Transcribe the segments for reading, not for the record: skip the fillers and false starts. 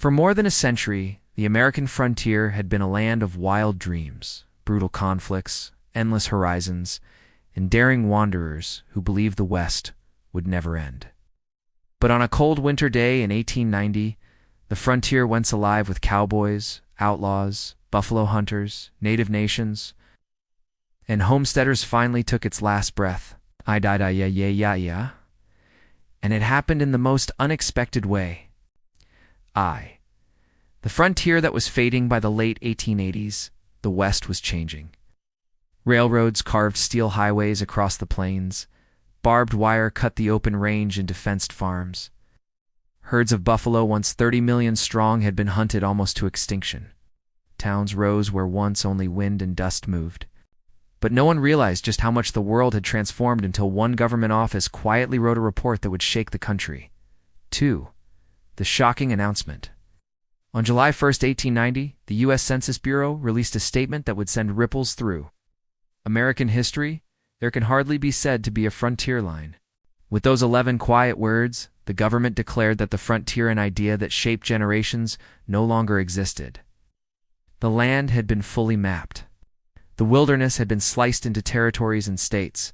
For more than a century, the American frontier had been a land of wild dreams, brutal conflicts, endless horizons, and daring wanderers who believed the West would never end. But on a cold winter day in 1890, the frontier went alive with cowboys, outlaws, buffalo hunters, native nations, and homesteaders finally took its last breath. And it happened in the most unexpected way. The frontier that was fading by the late 1880s, the West was changing. Railroads carved steel highways across the plains. Barbed wire cut the open range into fenced farms. Herds of buffalo, once 30 million strong, had been hunted almost to extinction. Towns rose where once only wind and dust moved. But no one realized just how much the world had transformed until one government office quietly wrote a report that would shake the country. 2. The shocking announcement. On July 1, 1890, the U.S. Census Bureau released a statement that would send ripples through American history. There can hardly be said to be a frontier line. With those 11 quiet words, the government declared that the frontier, an idea that shaped generations, no longer existed. The land had been fully mapped. The wilderness had been sliced into territories and states.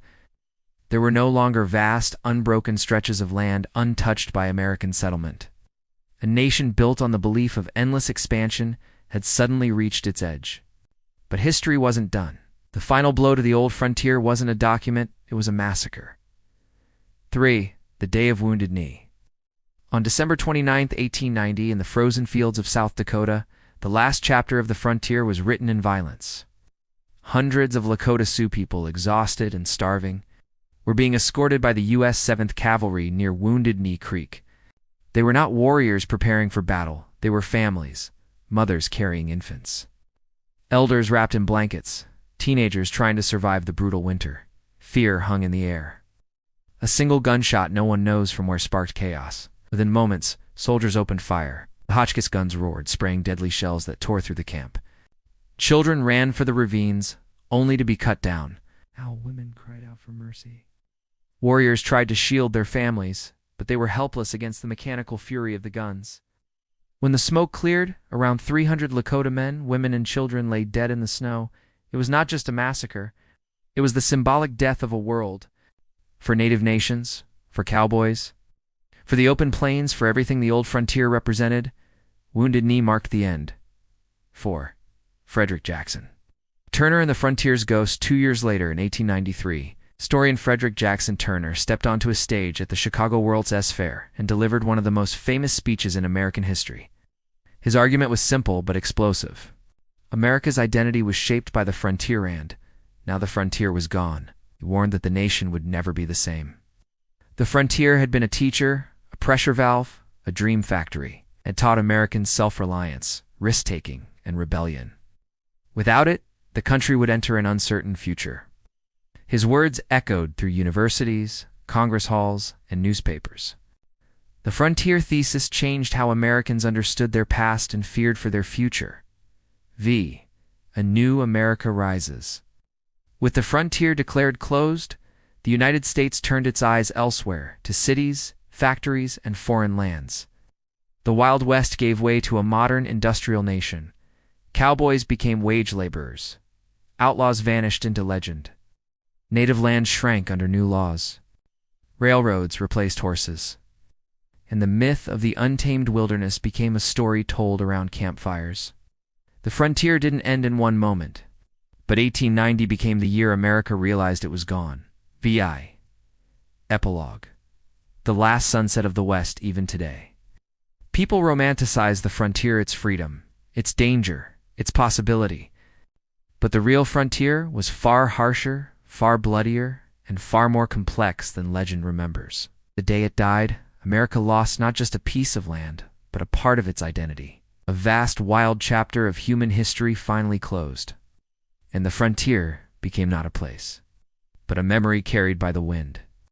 There were no longer vast, unbroken stretches of land untouched by American settlement. A nation built on the belief of endless expansion had suddenly reached its edge. But history wasn't done. The final blow to the old frontier wasn't a document, it was a massacre. 3. The Day of Wounded Knee. On December 29, 1890, in the frozen fields of South Dakota, the last chapter of the frontier was written in violence. Hundreds of Lakota Sioux people, exhausted and starving, were being escorted by the U.S. 7th Cavalry near Wounded Knee Creek. They were not warriors preparing for battle, they were families, mothers carrying infants. Elders wrapped in blankets, teenagers trying to survive the brutal winter. Fear hung in the air. A single gunshot no one knows from where sparked chaos. Within moments, soldiers opened fire. The Hotchkiss guns roared, spraying deadly shells that tore through the camp. Children ran for the ravines, only to be cut down. Women cried out for mercy. Warriors tried to shield their families, but they were helpless against the mechanical fury of the guns. When the smoke cleared, around 300 Lakota men, women, and children lay dead in the snow. It was not just a massacre. It was the symbolic death of a world. For native nations, for cowboys, for the open plains, for everything the old frontier represented, Wounded Knee marked the end. 4. Frederick Jackson. Turner and the Frontier's Ghost. 2 years later, in 1893, historian Frederick Jackson Turner stepped onto a stage at the Chicago World's Fair and delivered one of the most famous speeches in American history. His argument was simple but explosive. America's identity was shaped by the frontier, and now the frontier was gone. He warned that the nation would never be the same. The frontier had been a teacher, a pressure valve, a dream factory, and taught Americans self-reliance, risk-taking, and rebellion. Without it, the country would enter an uncertain future. His words echoed through universities, Congress halls, and newspapers. The frontier thesis changed how Americans understood their past and feared for their future. A new America rises. With the frontier declared closed, the United States turned its eyes elsewhere, to cities, factories, and foreign lands. The Wild West gave way to a modern industrial nation. Cowboys became wage laborers. Outlaws vanished into legend. Native land shrank under new laws. Railroads replaced horses. And the myth of the untamed wilderness became a story told around campfires. The frontier didn't end in one moment, but 1890 became the year America realized it was gone. Epilogue. The last sunset of the West even today. People romanticize the frontier, its freedom, its danger, its possibility. But the real frontier was far harsher, far bloodier, and far more complex than legend remembers. The day it died, America lost not just a piece of land, but a part of its identity. A vast, wild chapter of human history finally closed. And the frontier became not a place, but a memory carried by the wind.